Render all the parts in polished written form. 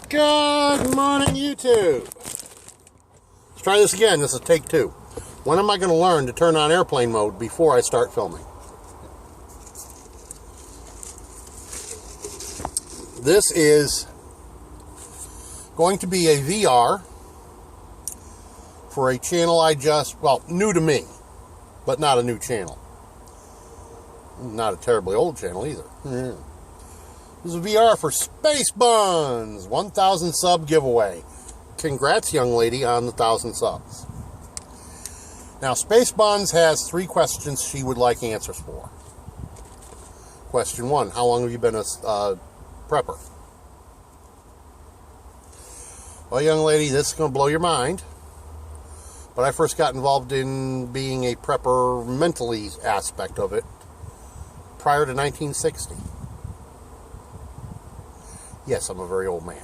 Good morning, YouTube. Let's try this again. This is take 2. When am I going to learn to turn on airplane mode before I start filming? This is going to be a VR for a channel new to me, but not a new channel. Not a terribly old channel either. Yeah. This is a VR for Space Bunz, 1,000 sub giveaway. Congrats, young lady, on the 1,000 subs. Now, Space Bunz has 3 questions she would like answers for. Question 1, how long have you been a prepper? Well, young lady, this is going to blow your mind. But I first got involved in being a prepper mentally aspect of it prior to 1960. Yes, I'm a very old man.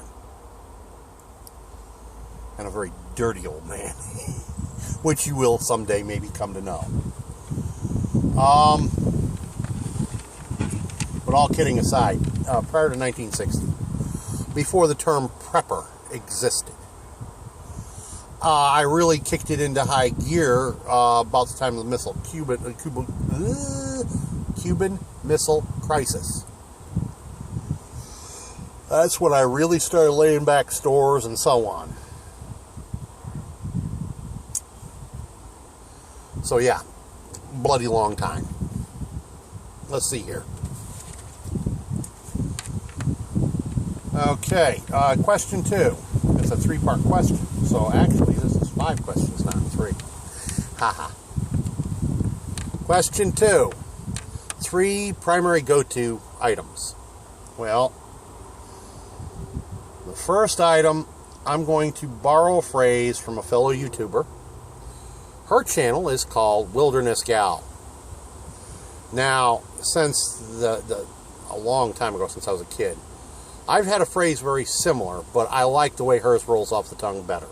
And a very dirty old man. Which you will someday maybe come to know. But all kidding aside, prior to 1960, before the term prepper existed, I really kicked it into high gear about the time of the Cuban Missile Crisis. That's when I really started laying back stores and so on. So yeah, bloody long time. Let's see here. Okay, question 2. It's a 3-part question. So actually, this is 5 questions, not 3. Haha. Question 2. 3 primary go-to items. Well, the first item, I'm going to borrow a phrase from a fellow YouTuber. Her channel is called Wilderness Gal. Now, since a long time ago, since I was a kid, I've had a phrase very similar, but I like the way hers rolls off the tongue better.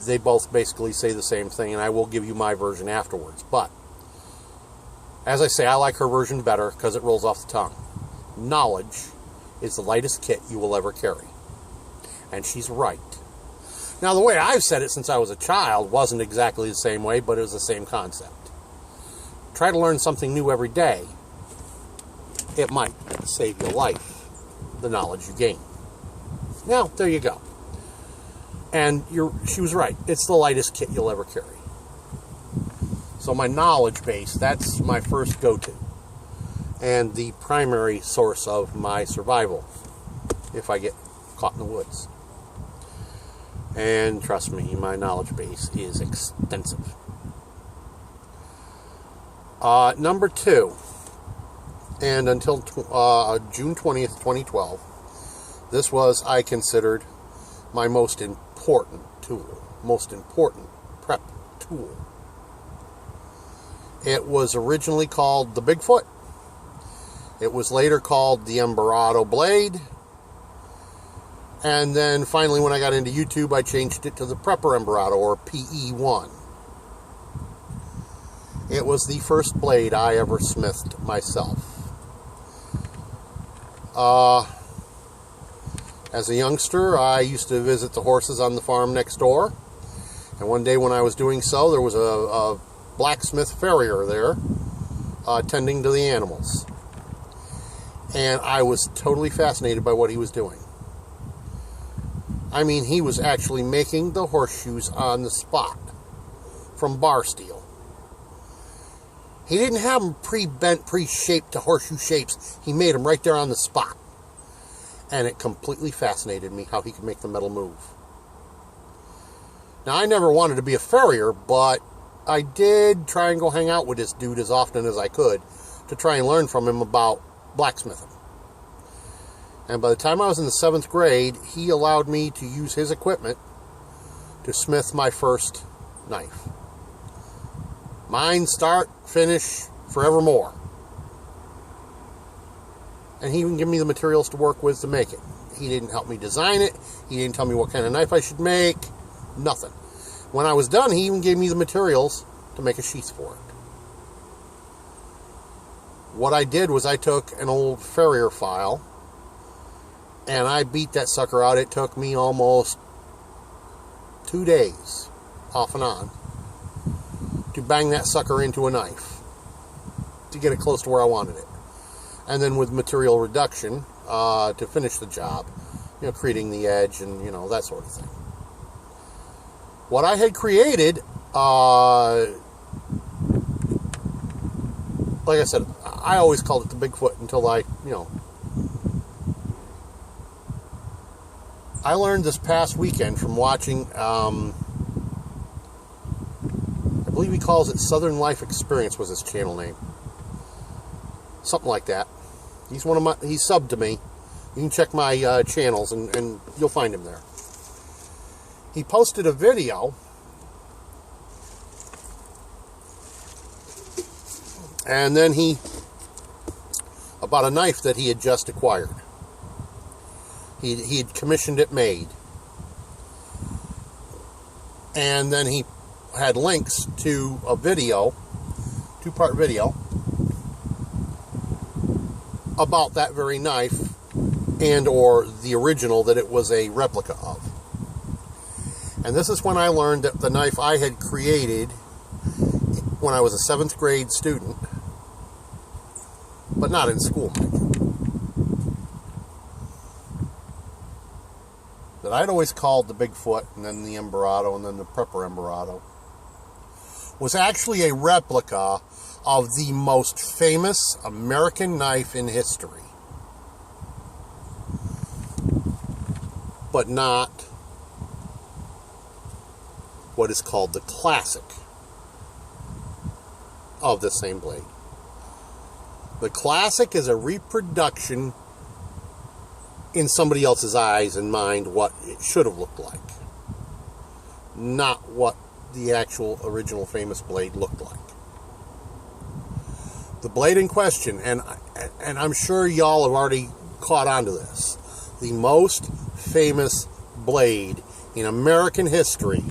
They both basically say the same thing, and I will give you my version afterwards. But, as I say, I like her version better because it rolls off the tongue. Knowledge is the lightest kit you will ever carry. And she's right. Now, the way I've said it since I was a child wasn't exactly the same way, but it was the same concept. Try to learn something new every day. It might save your life, the knowledge you gain. Now, there you go. And she was right. It's the lightest kit you'll ever carry. So my knowledge base, that's my first go-to. And the primary source of my survival if I get caught in the woods. And trust me, my knowledge base is extensive. Number 2, and until June 20th, 2012, this was, I considered, my most important prep tool. It was originally called the Bigfoot. It was later called the Embarado Blade. And then finally, when I got into YouTube, I changed it to the Prepper Embarado, or PE1. It was the first blade I ever smithed myself. As a youngster, I used to visit the horses on the farm next door. And one day when I was doing so, there was a blacksmith farrier there tending to the animals. And I was totally fascinated by what he was doing. I mean, he was actually making the horseshoes on the spot from bar steel. He didn't have them pre-bent, pre-shaped to horseshoe shapes. He made them right there on the spot. And it completely fascinated me how he could make the metal move. Now, I never wanted to be a farrier, but I did try and go hang out with this dude as often as I could to try and learn from him about blacksmithing. And by the time I was in the 7th grade, he allowed me to use his equipment to smith my first knife. Mine, start, finish, forevermore. And he even gave me the materials to work with to make it. He didn't help me design it. He didn't tell me what kind of knife I should make. Nothing. When I was done, he even gave me the materials to make a sheath for it. What I did was I took an old farrier file And I beat that sucker out. It took me almost 2 days, off and on, to bang that sucker into a knife to get it close to where I wanted it. And then with material reduction to finish the job, creating the edge and, that sort of thing. What I had created, like I said, I always called it the Bigfoot until I learned this past weekend from watching, I believe he calls it Southern Life Experience was his channel name. Something like that. He's subbed to me. You can check my channels and you'll find him there. He posted a video and then about a knife that he had just acquired. He had commissioned it made. And then he had links to a video, 2-part video, about that very knife and or the original that it was a replica of. And this is when I learned that the knife I had created when I was a 7th grade student, but not in school, that I'd always called the Bigfoot and then the Emperado and then the Prepper Emperado, was actually a replica of the most famous American knife in history. But not what is called the classic of the same blade. The classic is a reproduction in somebody else's eyes and mind what it should have looked like, not what the actual original famous blade looked like. The blade in question, and I'm sure y'all have already caught on to this, the most famous blade in American history,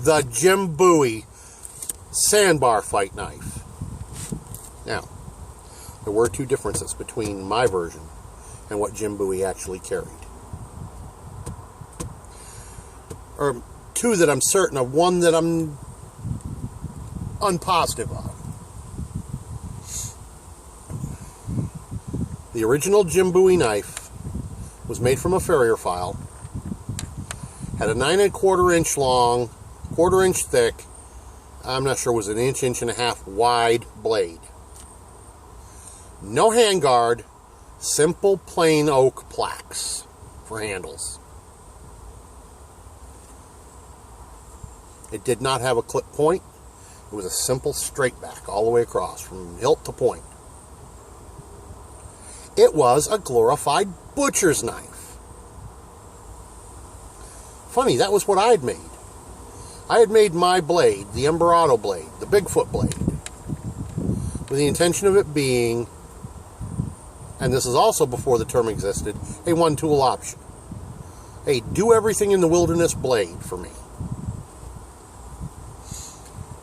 the Jim Bowie sandbar fight knife. Now, there were 2 differences between my version and what Jim Bowie actually carried. Or 2 that I'm certain of, 1 that I'm unpositive of. The original Jim Bowie knife was made from a farrier file, had a 9 1/4 inch long, 1/4 inch thick, I'm not sure, was an inch and a half wide blade. No handguard, simple plain oak plaques for handles. It did not have a clip point. It was a simple straight back all the way across from hilt to point. It was a glorified butcher's knife. Funny, that was what I had made. I had made my blade, the Emperado blade, the Bigfoot blade, with the intention of it being, and this is also before the term existed, a 1-tool option. Hey, do everything in the wilderness blade for me.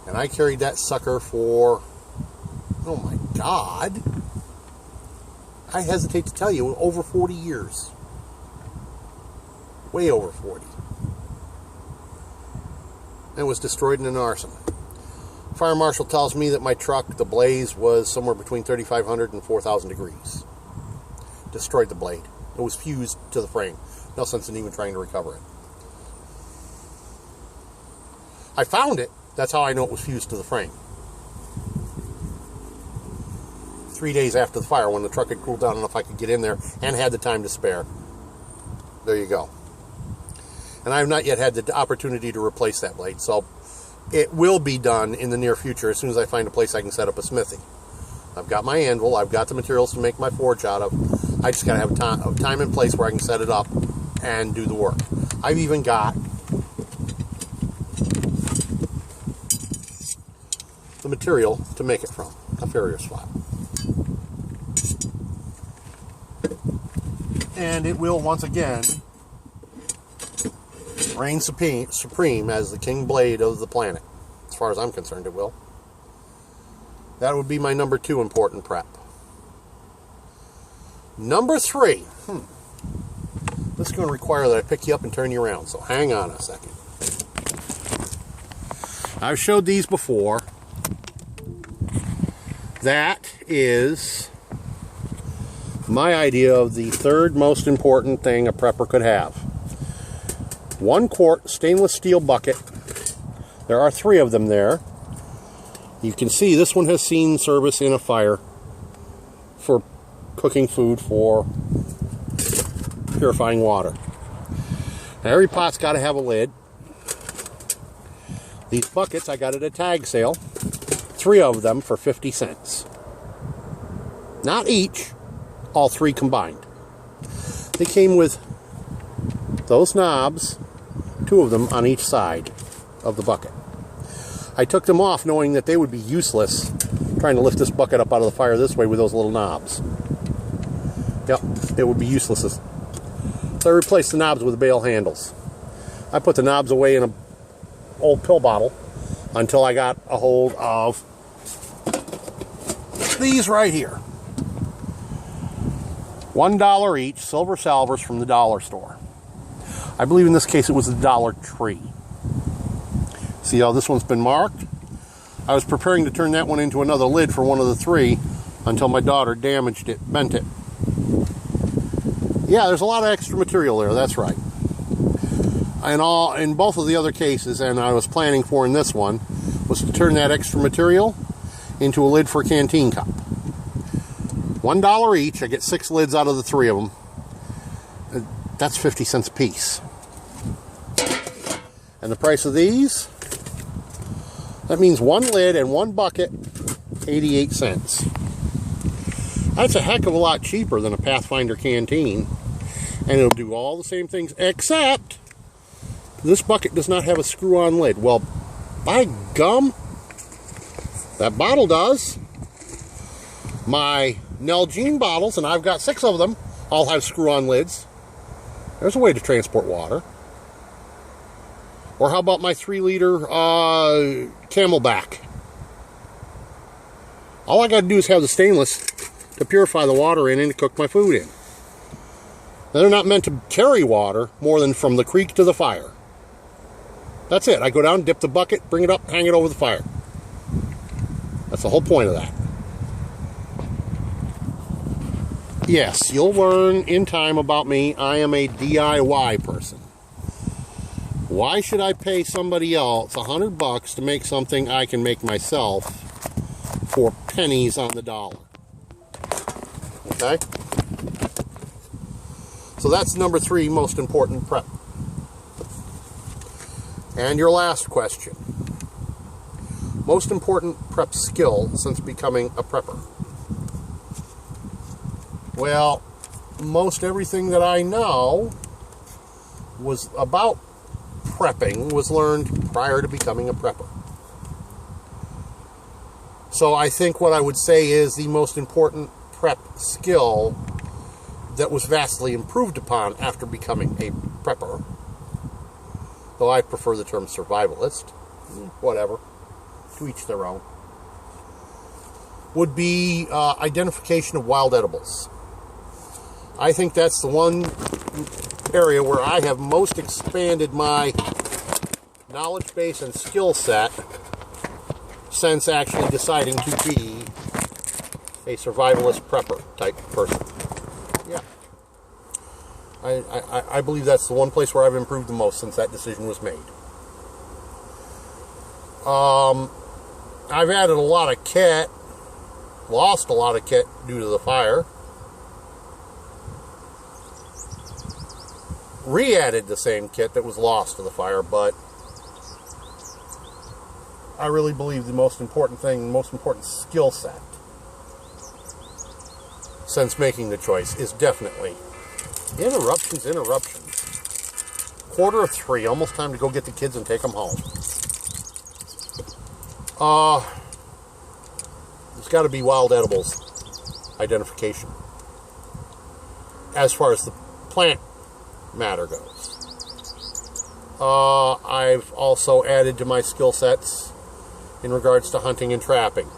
And I carried that sucker for, oh my God, I hesitate to tell you, over 40 years. Way over 40. And it was destroyed in an arson. Fire marshal tells me that my truck, the blaze, was somewhere between 3,500 and 4,000 degrees. Destroyed the blade. It was fused to the frame. No sense in even trying to recover it. I found it. That's how I know it was fused to the frame. 3 days after the fire, when the truck had cooled down enough I could get in there and had the time to spare. There you go. And I have not yet had the opportunity to replace that blade, so it will be done in the near future as soon as I find a place I can set up a smithy. I've got my anvil, I've got the materials to make my forge out of. I just got to have a time and place where I can set it up and do the work. I've even got the material to make it from, a farrier's file. And it will once again reign supreme as the king blade of the planet. As far as I'm concerned, it will. That would be my number 2 important prep. Number 3. this is going to require that I pick you up and turn you around, so hang on a second. I've showed these before. That is my idea of the third most important thing a prepper could have. 1 quart stainless steel bucket. There are 3 of them there. You can see this one has seen service in a fire for cooking food, for purifying water. Now, every pot's got to have a lid. These buckets I got at a tag sale. 3 of them for 50 cents. Not each, all 3 combined. They came with those knobs, 2 of them on each side of the bucket. I took them off knowing that they would be useless trying to lift this bucket up out of the fire this way with those little knobs. Yep, it would be useless. So I replaced the knobs with bail handles. I put the knobs away in an old pill bottle until I got a hold of these right here. $1 each, silver salvers from the dollar store. I believe in this case it was the Dollar Tree. See how this one's been marked? I was preparing to turn that one into another lid for one of the 3 until my daughter damaged it, bent it. Yeah, there's a lot of extra material there, that's right. In both of the other cases, and I was planning for in this one, was to turn that extra material into a lid for a canteen cup. $1 each. I get 6 lids out of the 3 of them. That's 50 cents a piece. And the price of these, that means 1 lid and 1 bucket, 88 cents. That's a heck of a lot cheaper than a Pathfinder canteen. And it'll do all the same things, except this bucket does not have a screw-on lid. Well, by gum, that bottle does. My Nalgene bottles, and I've got 6 of them, all have screw-on lids. There's a way to transport water. Or how about my 3-liter Camelback? All I got to do is have the stainless to purify the water in and to cook my food in. They're not meant to carry water more than from the creek to the fire. That's it. I go down, dip the bucket, bring it up, hang it over the fire. That's the whole point of that. Yes, you'll learn in time about me. I am a DIY person. Why should I pay somebody else $100 to make something I can make myself for pennies on the dollar? Okay? So that's number 3 most important prep. And your last question. Most important prep skill since becoming a prepper. Well, most everything that I know was about prepping was learned prior to becoming a prepper. So I think what I would say is the most important prep skill that was vastly improved upon after becoming a prepper, though I prefer the term survivalist, whatever, to each their own, would be identification of wild edibles. I think that's the one area where I have most expanded my knowledge base and skill set since actually deciding to be a survivalist prepper type person. Yeah. I believe that's the one place where I've improved the most since that decision was made. I've added a lot of kit, lost a lot of kit due to the fire, re-added the same kit that was lost to the fire, but I really believe the most important thing, the most important skill set since making the choice is definitely interruptions. 2:45, almost time to go get the kids and take them home. There's got to be wild edibles identification as far as the plant matter goes. I've also added to my skill sets in regards to hunting and trapping.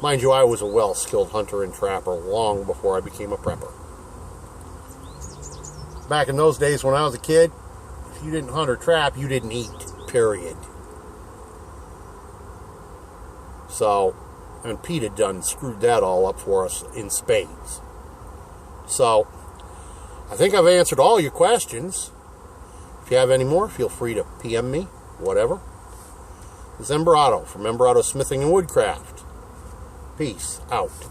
Mind you, I was a well-skilled hunter and trapper long before I became a prepper. back in those days when I was a kid, if you didn't hunt or trap, you didn't eat, period. So, and Pete had done screwed that all up for us in spades. So, I think I've answered all your questions. If you have any more, feel free to PM me, whatever. This is Embrato from Embrato Smithing and Woodcraft. Peace out.